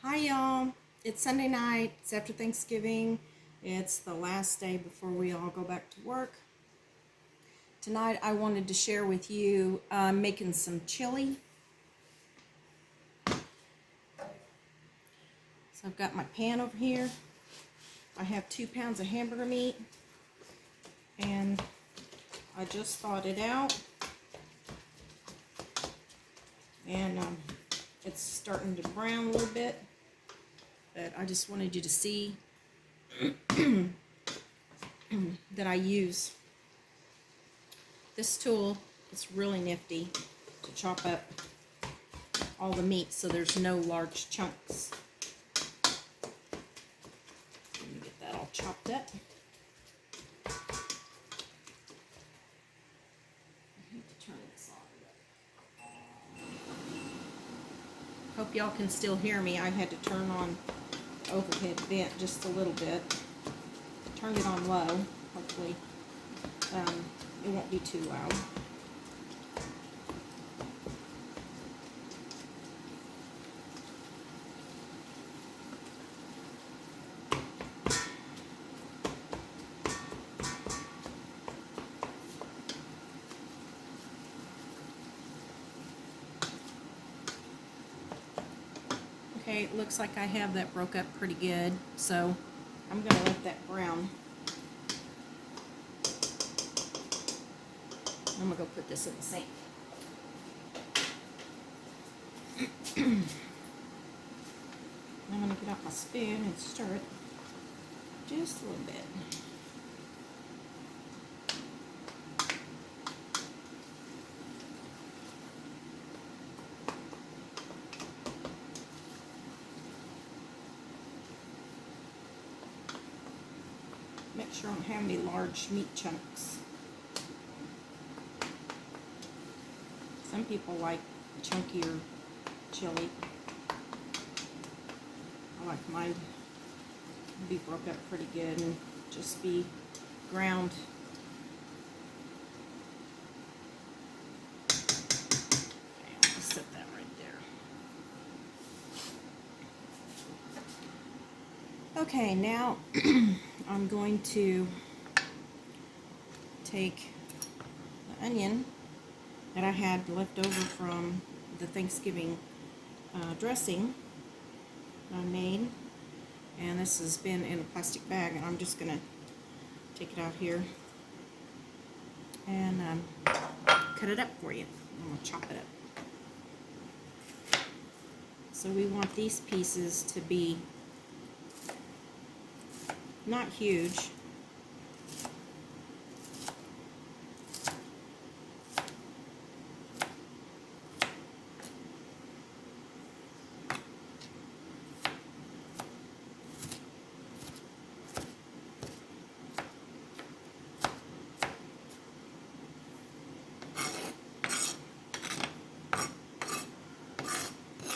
Hi y'all, it's Sunday night, it's after Thanksgiving, it's the last day before we all go back to work. Tonight I wanted to share with you making some chili. So I've got my pan over here. I have 2 pounds of hamburger meat and I just thawed it out and it's starting to brown a little bit, but I just wanted you to see that I use this tool. It's really nifty to chop up all the meat so there's no large chunks. Let me get that all chopped up. I need to turn this on. Hope y'all can still hear me. I had to turn on overhead vent just a little bit. Turned it on low. Hopefully it won't be too loud. Okay, it looks like I have that broke up pretty good, so I'm going to let that brown. I'm going to go put this in the sink. I'm going to get out my spoon and stir it just a little bit. Make sure I don't have any large meat chunks. Some people like chunkier chili. I like mine to be broke up pretty good and just be ground. Okay, I'll just set that right there. Okay, now I'm going to take the onion that I had left over from the Thanksgiving dressing I made, and this has been in a plastic bag, and I'm just going to take it out here and cut it up for you. I'm going to chop it up. So we want these pieces to be not huge.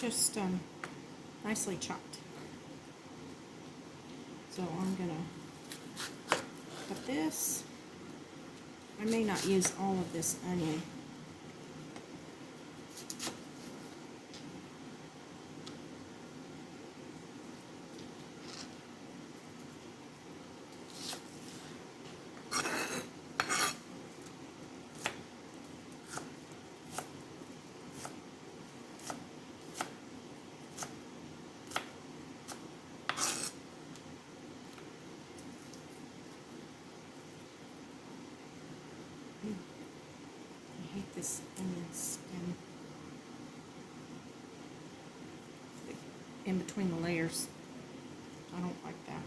Just nicely chopped. So I'm gonna cut this. I may not use all of this onion. I hate this onion skin in between the layers. I don't like that.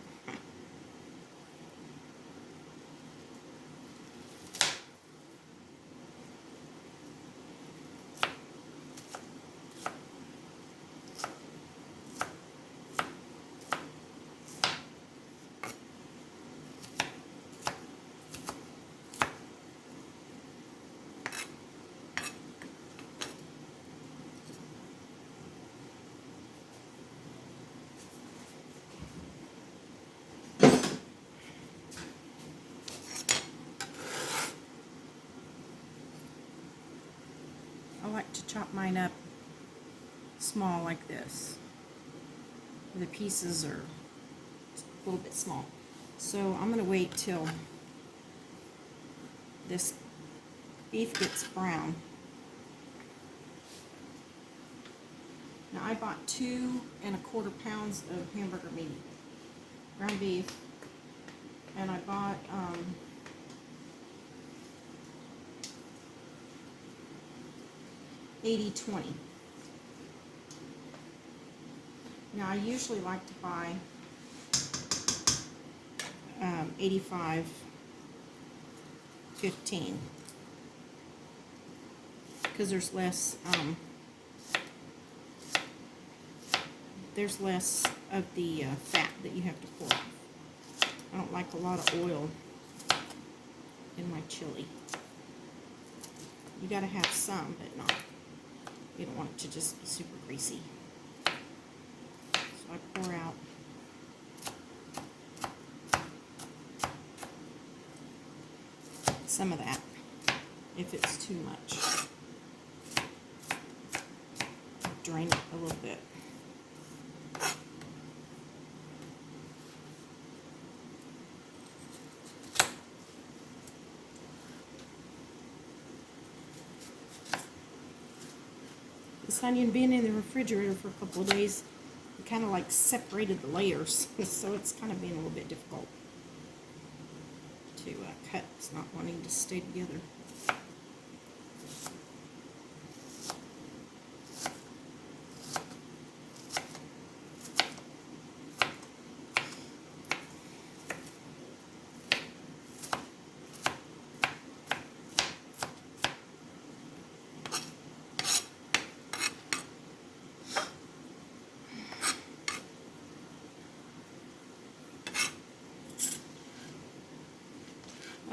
I like to chop mine up small like this. The pieces are a little bit small. So I'm going to wait till this beef gets brown. Now I bought 2¼ pounds of hamburger meat, ground beef, and I bought 80/20. Now I usually like to buy 85/15 because there's less of the fat that you have to pour off. I don't like a lot of oil in my chili. You gotta have some, but not. You don't want it to just be super greasy. So I pour out some of that if it's too much. Drain it a little bit. This onion being in the refrigerator for a couple of days, it kind of like separated the layers, so it's kind of being a little bit difficult to cut. It's not wanting to stay together.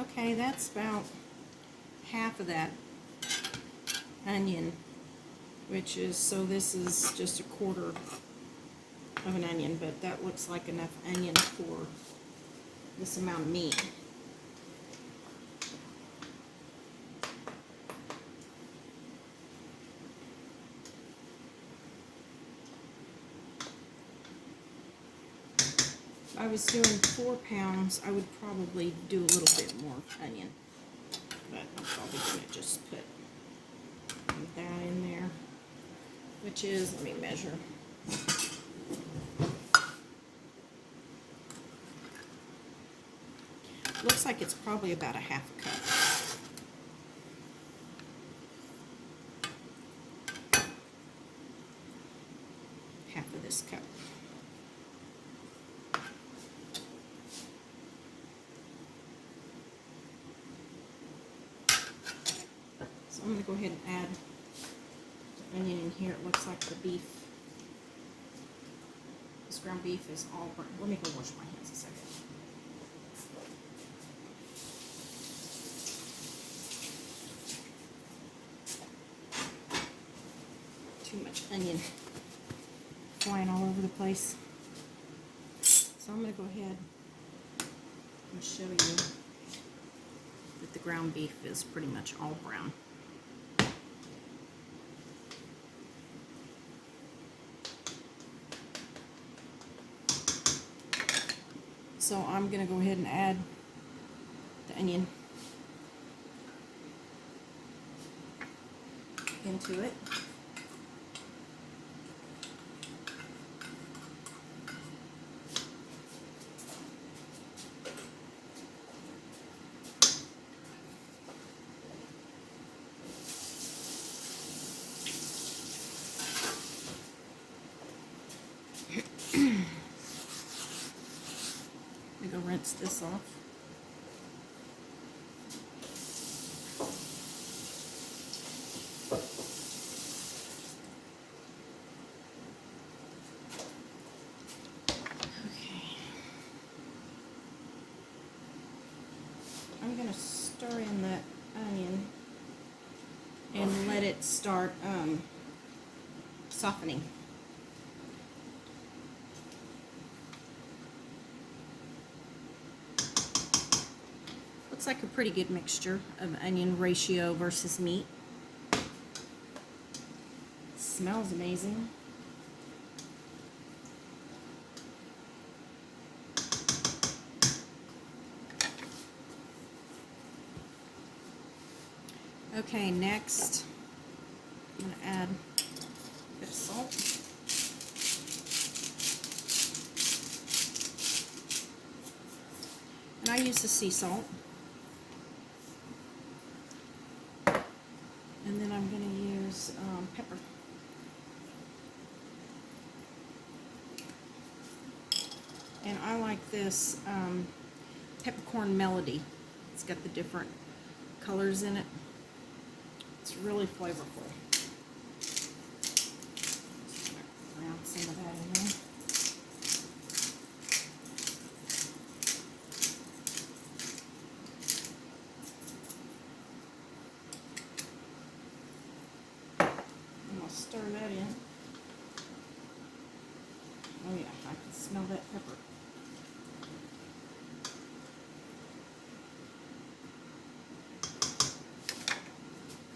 Okay, that's about half of that onion, which is, so this is just 1/4 of an onion, but that looks like enough onion for this amount of meat. If I was doing 4 pounds, I would probably do a little bit more onion, but I'm probably going to just put that in there, which is, let me measure. Looks like it's probably about a 1/2 cup. Half of this cup. So I'm going to go ahead and add the onion in here. It looks like the beef, this ground beef is all burnt. Let me go wash my hands a second. Too much onion flying all over the place. So I'm going to go ahead and show you that the ground beef is pretty much all brown. So I'm going to go ahead and add the onion into it. I'm going to rinse this off. I'm going to stir in that onion and let it start softening. Looks like a pretty good mixture of onion ratio versus meat. Smells amazing. Okay, next I'm going to add a bit of salt. And I use the sea salt. And then I'm going to use pepper. And I like this peppercorn melody. It's got the different colors in it. It's really flavorful. Just gonna ground some of that in there. I'm gonna stir that in. Oh yeah, I can smell that pepper.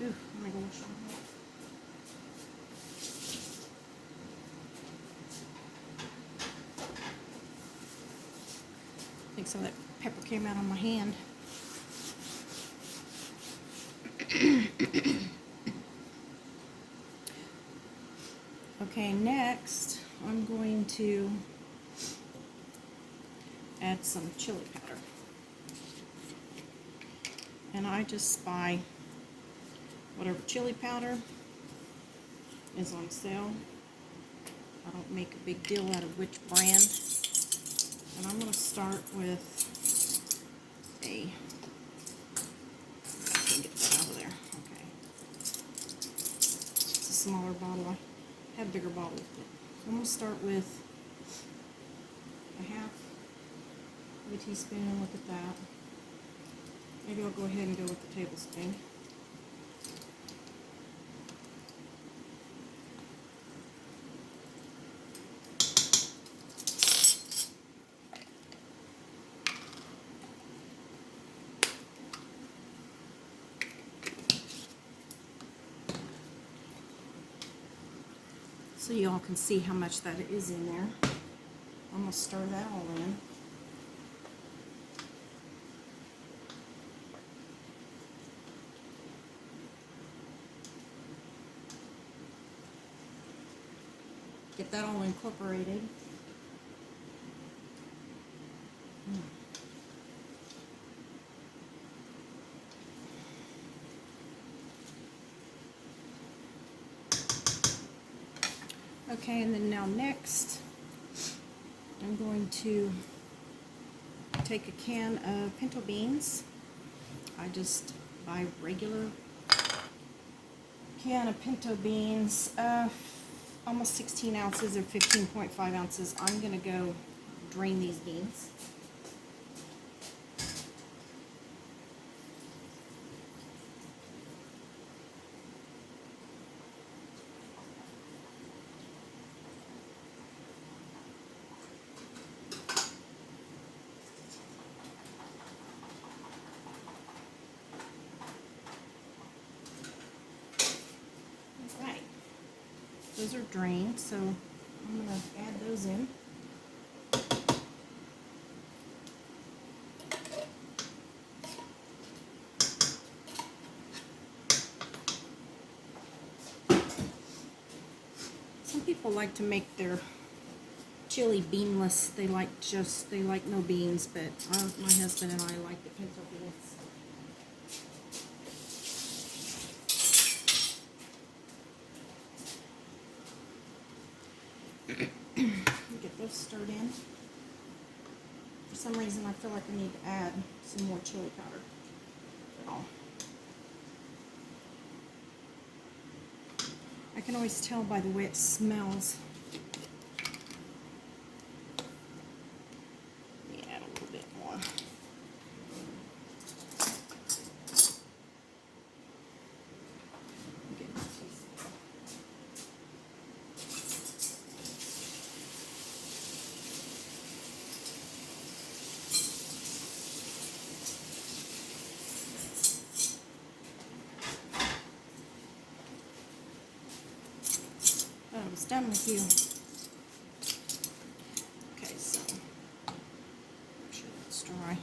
Ooh, I'm gonna wash my hands. I think some of that pepper came out on my hand. Okay, next I'm going to add some chili powder. And I just buy whatever chili powder is on sale. I don't make a big deal out of which brand. And I'm going to start with a, I can get that out of there. Okay. It's a smaller bottle. I have bigger bottles, but so I'm going to start with a half of a teaspoon. Look at that. Maybe I'll go ahead and go with the tablespoon. So you all can see how much that is in there. I'm going to stir that all in. Get that all incorporated. Okay, and then now next, I'm going to take a can of pinto beans. I just buy regular can of pinto beans, almost 16 ounces or 15.5 ounces. I'm going to go drain these beans. Right. Those are drained, so I'm going to add those in. Some people like to make their chili beanless. They like no beans, but my husband and I like the pinto beans. Get those stirred in. For some reason, I feel like I need to add some more chili powder. Oh. I can always tell by the way it smells. Let me add a little bit more. I'm almost done with you. Okay, so make sure that's dry.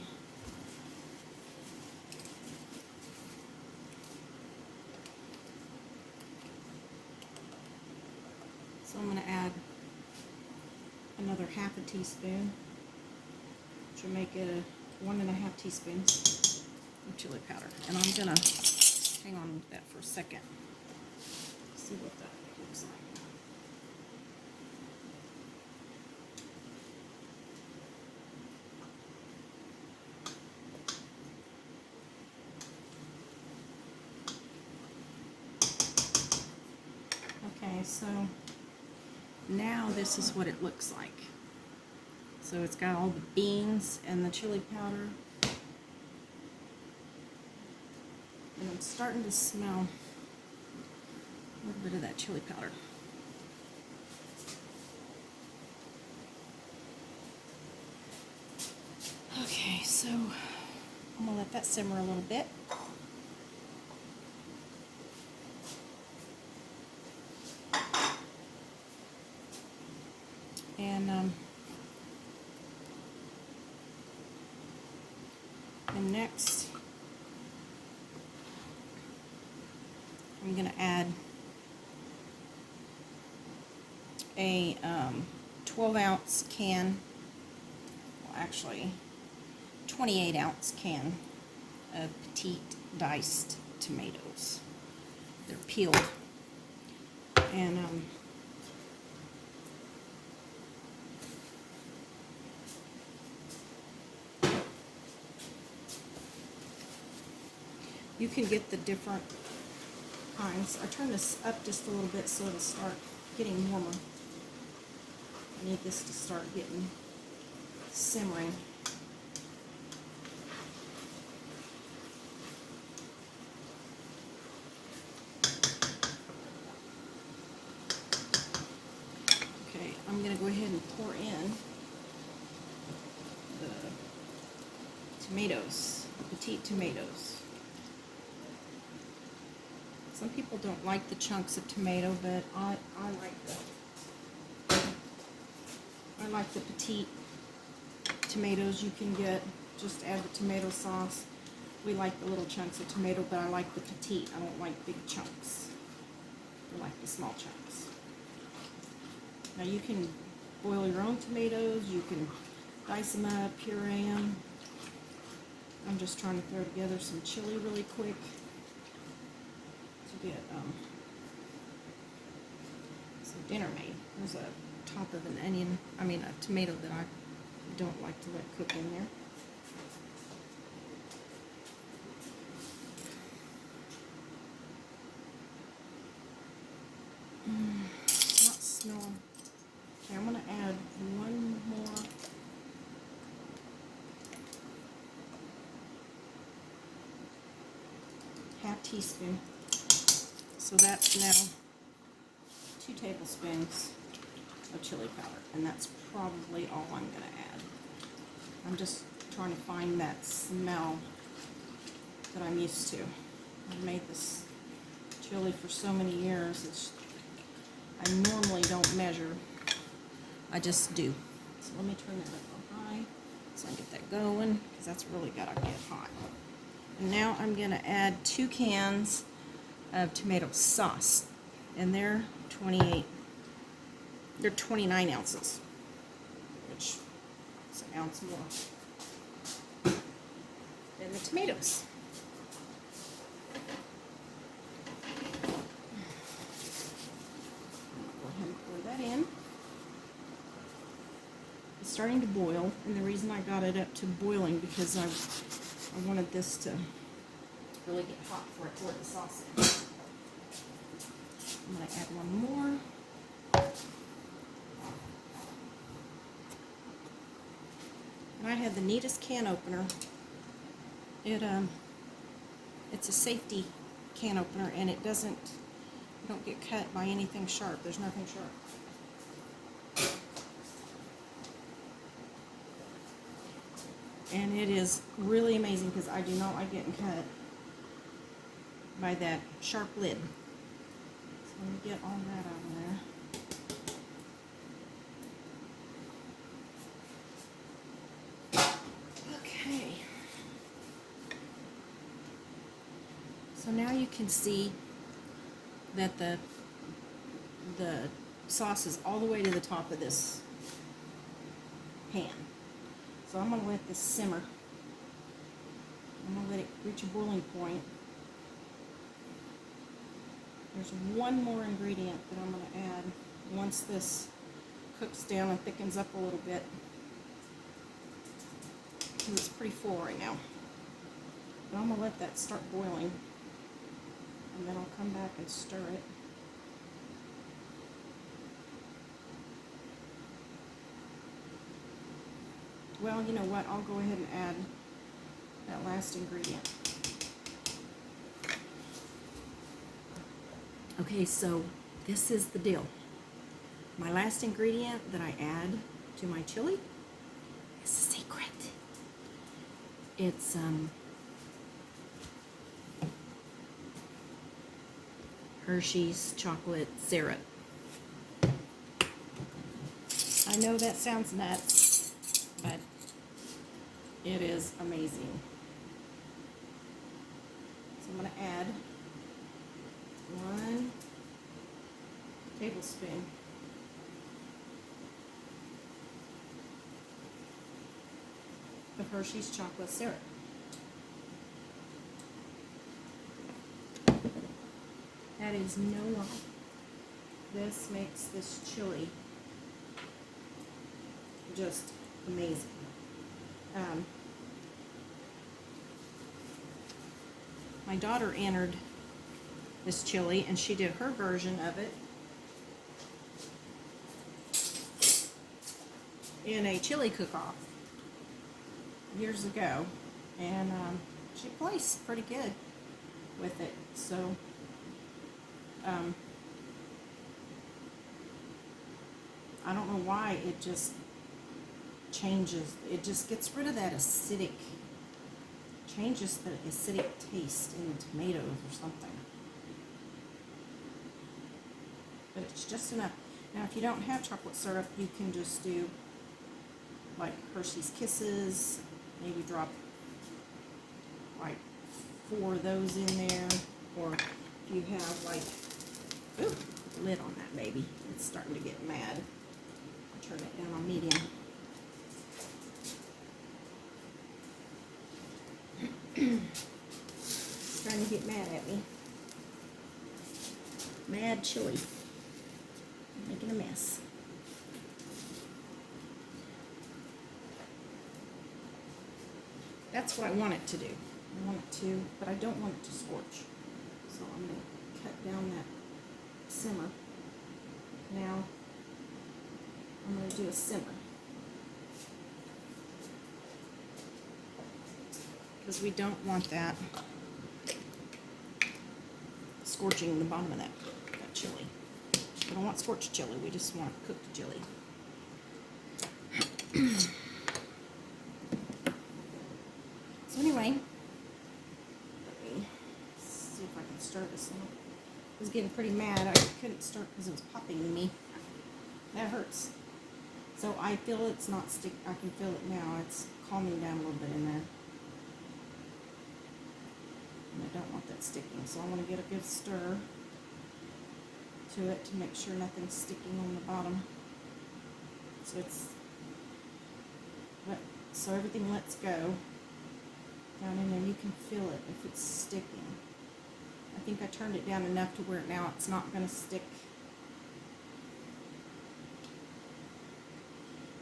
another half a teaspoon, which will make it 1.5 teaspoons of chili powder. And I'm gonna hang on with that for a second. See what that looks like. Okay, so now this is what it looks like. So it's got all the beans and the chili powder. And I'm starting to smell a little bit of that chili powder. Okay, so I'm gonna let that simmer a little bit. And next, I'm going to add a 12-ounce can, well actually 28-ounce can of petite diced tomatoes. They're peeled. And you can get the different kinds. I turn this up just a little bit so it'll start getting warmer. I need this to start getting simmering. Okay, I'm going to go ahead and pour in the tomatoes, the petite tomatoes. Some people don't like the chunks of tomato, but I like the petite tomatoes. You can get, just add the tomato sauce. We like the little chunks of tomato, but I like the petite. I don't like big chunks. I like the small chunks. Now you can boil your own tomatoes. You can dice them up, puree them. I'm just trying to throw together some chili really quick. Get some dinner made. There's a top of an onion, a tomato that I don't like to let cook in there. It's not smelling. Okay, I'm going to add one more. Half teaspoon. So that's now 2 tablespoons of chili powder, and that's probably all I'm going to add. I'm just trying to find that smell that I'm used to. I've made this chili for so many years. I normally don't measure. I just do. So let me turn that up on high so I can get that going, because that's really got to get hot. And now I'm going to add 2 cans of tomato sauce, and they're 29 ounces, which is an ounce more than the tomatoes. Go ahead and pour that in. It's starting to boil, and the reason I got it up to boiling because I wanted this to really get hot before I pour the sauce in. I'm going to add one more. And I had the neatest can opener. It's a safety can opener, and it doesn't, you don't get cut by anything sharp. There's nothing sharp. And it is really amazing because I do not like getting cut by that sharp lid. So let me get all that out of there. Okay. So now you can see that the sauce is all the way to the top of this pan. So I'm going to let this simmer. I'm going to let it reach a boiling point. There's one more ingredient that I'm going to add once this cooks down and thickens up a little bit, because it's pretty full right now. But I'm going to let that start boiling, and then I'll come back and stir it. Well, you know what? I'll go ahead and add that last ingredient. Okay, so this is the deal. My last ingredient that I add to my chili is a secret. It's Hershey's chocolate syrup. I know that sounds nuts, but it is amazing. So I'm going to add 1 tablespoon. Of Hershey's chocolate syrup. That is no lie. This makes this chili just amazing. My daughter entered this chili, and she did her version of it in a chili cook-off years ago, and she placed pretty good with it. So I don't know why it just changes. It just gets rid of that acidic, changes the acidic taste in the tomatoes or something. But it's just enough. Now, if you don't have chocolate syrup, you can just do like Hershey's Kisses. Maybe drop like 4 of those in there. Or if you have like, ooh, lid on that baby. It's starting to get mad. I'll turn it down on medium. It's trying to get mad at me. Mad chili. Making a mess. That's what I want it to do. I want it to, but I don't want it to scorch. So I'm going to cut down that simmer. Now, I'm going to do a simmer. Because we don't want that scorching the bottom of that chili. We don't want scorched chili, we just want cooked chili. So anyway, let me see if I can stir this out. I was getting pretty mad. I couldn't stir because it was popping to me. That hurts. So I feel it's not stick. I can feel it now. It's calming down a little bit in there. And I don't want that sticking, so I want to get a good stir to it to make sure nothing's sticking on the bottom. So so everything lets go down in there. You can feel it if it's sticking. I think I turned it down enough to where now it's not going to stick.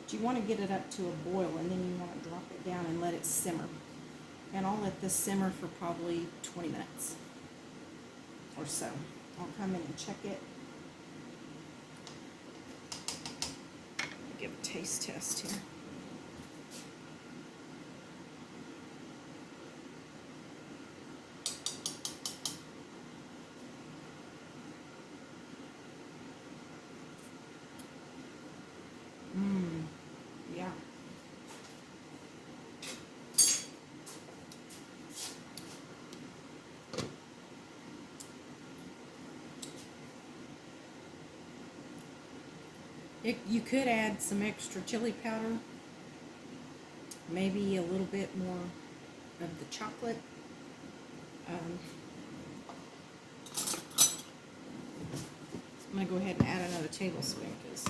But you want to get it up to a boil, and then you want to drop it down and let it simmer. And I'll let this simmer for probably 20 minutes or so. I'll come in and check it. Give a taste test here. Yeah. You could add some extra chili powder, maybe a little bit more of the chocolate. I'm going to go ahead and add another tablespoon because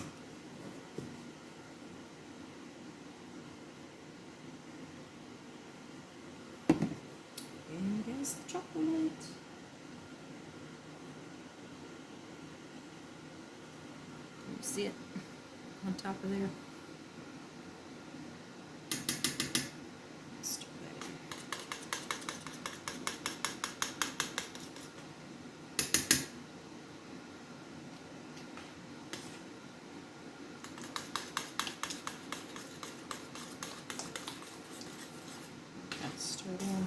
You see it on top of there? Stir that in. That's stirred in.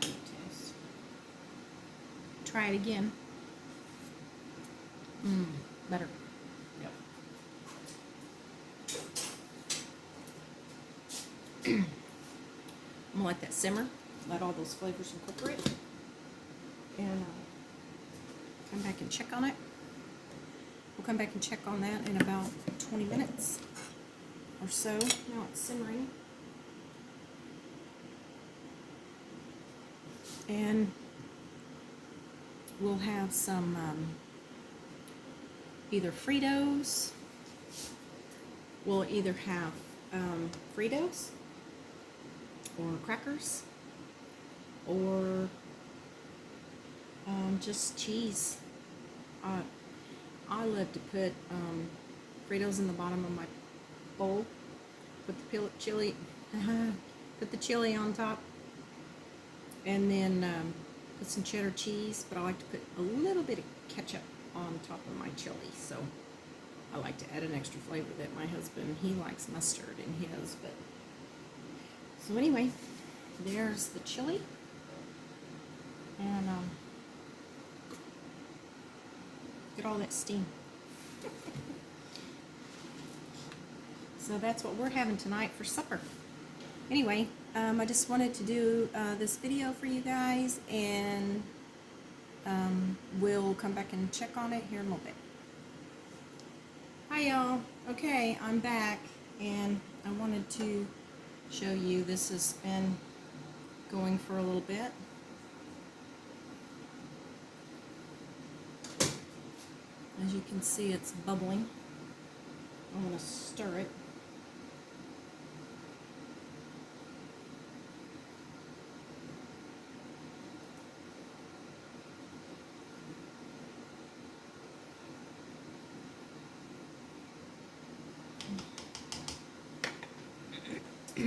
Taste. Try it again. Better. Yep. I'm gonna let that simmer. Let all those flavors incorporate. And come back and check on it. We'll come back and check on that in about 20 minutes or so. Now it's simmering. And we'll have some either Fritos. We'll either have Fritos or crackers or just cheese. I love to put Fritos in the bottom of my bowl. Put the chili, put the chili on top, and then put some cheddar cheese. But I like to put a little bit of ketchup on top of my chili. So I like to add an extra flavor that my husband, he likes mustard in his. But so anyway, there's the chili, and get all that steam. So that's what we're having tonight for supper. Anyway, I just wanted to do this video for you guys, and we'll come back and check on it here in a little bit. Hi y'all. Okay, I'm back, and I wanted to show you, this has been going for a little bit. As you can see, it's bubbling. I'm going to stir it. I'm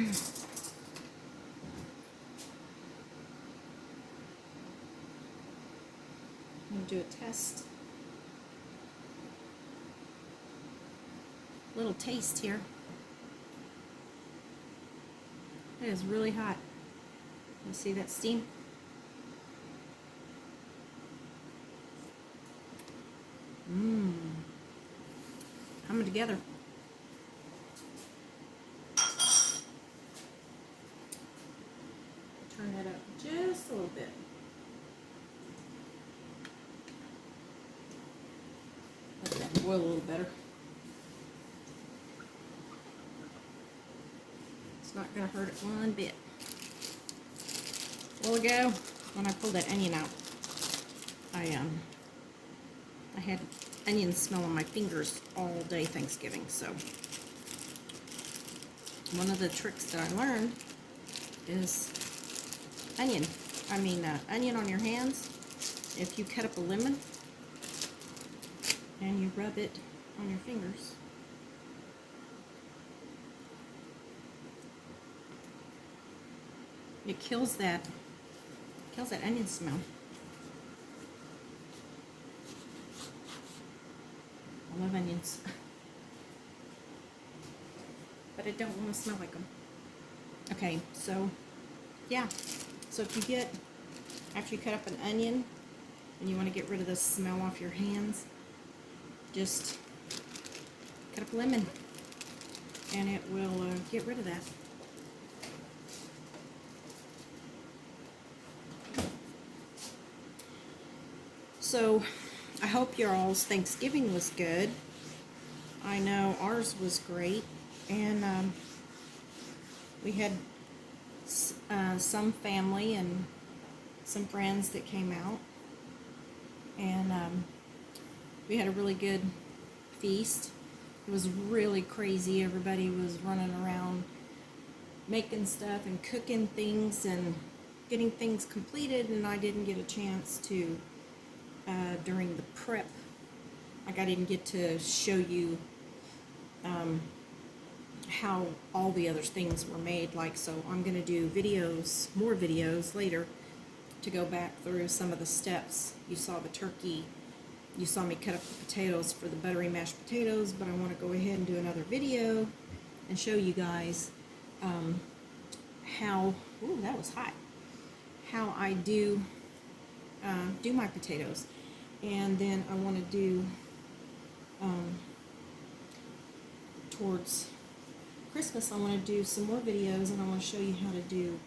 going to do a test. Little taste here. It is really hot. You see that steam? Coming together. Turn that up just a little bit. Let that boil a little better. It's not going to hurt it one bit. A while ago, when I pulled that onion out, I had onion smell on my fingers all day Thanksgiving. So one of the tricks that I learned is onion on your hands. If you cut up a lemon and you rub it on your fingers, it kills that onion smell. I love onions, but I don't want to smell like them. Okay, so yeah, so if you get, after you cut up an onion and you want to get rid of the smell off your hands, just cut up a lemon and it will get rid of that. So I hope your all's Thanksgiving was good. I know ours was great, and we had some family and some friends that came out, and we had a really good feast. It was really crazy. Everybody was running around making stuff and cooking things and getting things completed, and I didn't get a chance to during the prep. Like, I didn't get to show you how all the other things were made. Like, so I'm gonna do videos, more videos later, to go back through some of the steps. You saw the turkey, you saw me cut up the potatoes for the buttery mashed potatoes, but I want to go ahead and do another video and show you guys how, ooh, that was hot, how I do my potatoes. And then I want to do towards Christmas, I want to do some more videos, and I want to show you how to do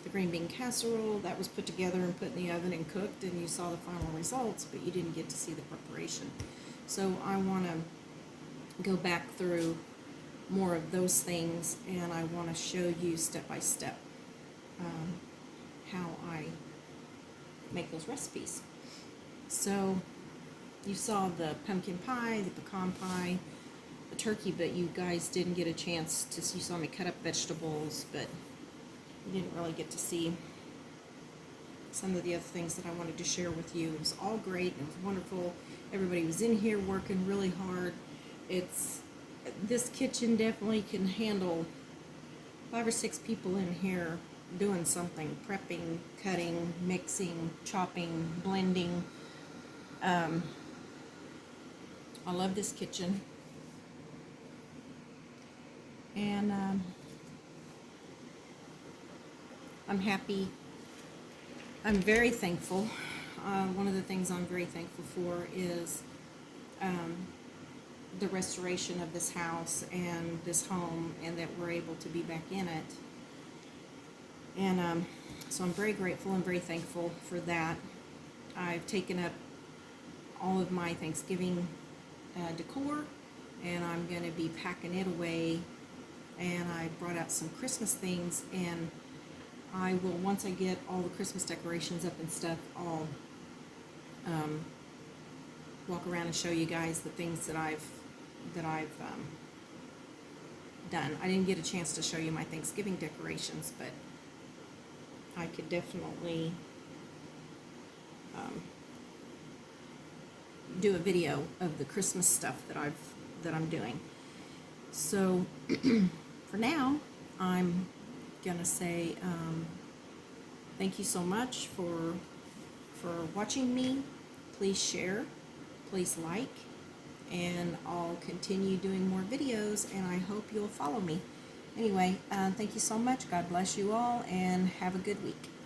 the green bean casserole. That was put together and put in the oven and cooked, and you saw the final results, but you didn't get to see the preparation. So I want to go back through more of those things, and I want to show you step by step how I make those recipes. So you saw the pumpkin pie, the pecan pie, the turkey, but you guys didn't get a chance to, you saw me cut up vegetables, but you didn't really get to see some of the other things that I wanted to share with you. It was all great, and it was wonderful. Everybody was in here working really hard. This kitchen definitely can handle 5 or 6 people in here doing something, prepping, cutting, mixing, chopping, blending. I love this kitchen. And I'm happy. I'm very thankful. One of the things I'm very thankful for is the restoration of this house and this home, and that we're able to be back in it. And so I'm very grateful and very thankful for that. I've taken up all of my Thanksgiving decor, and I'm going to be packing it away. And I brought out some Christmas things, and I will, once I get all the Christmas decorations up and stuff, I'll walk around and show you guys the things that I've done. I didn't get a chance to show you my Thanksgiving decorations, but I could definitely do a video of the Christmas stuff that I'm doing. So for now, I'm gonna say thank you so much for watching me. Please share, please like, and I'll continue doing more videos, and I hope you'll follow me. Anyway, thank you so much. God bless you all, and have a good week.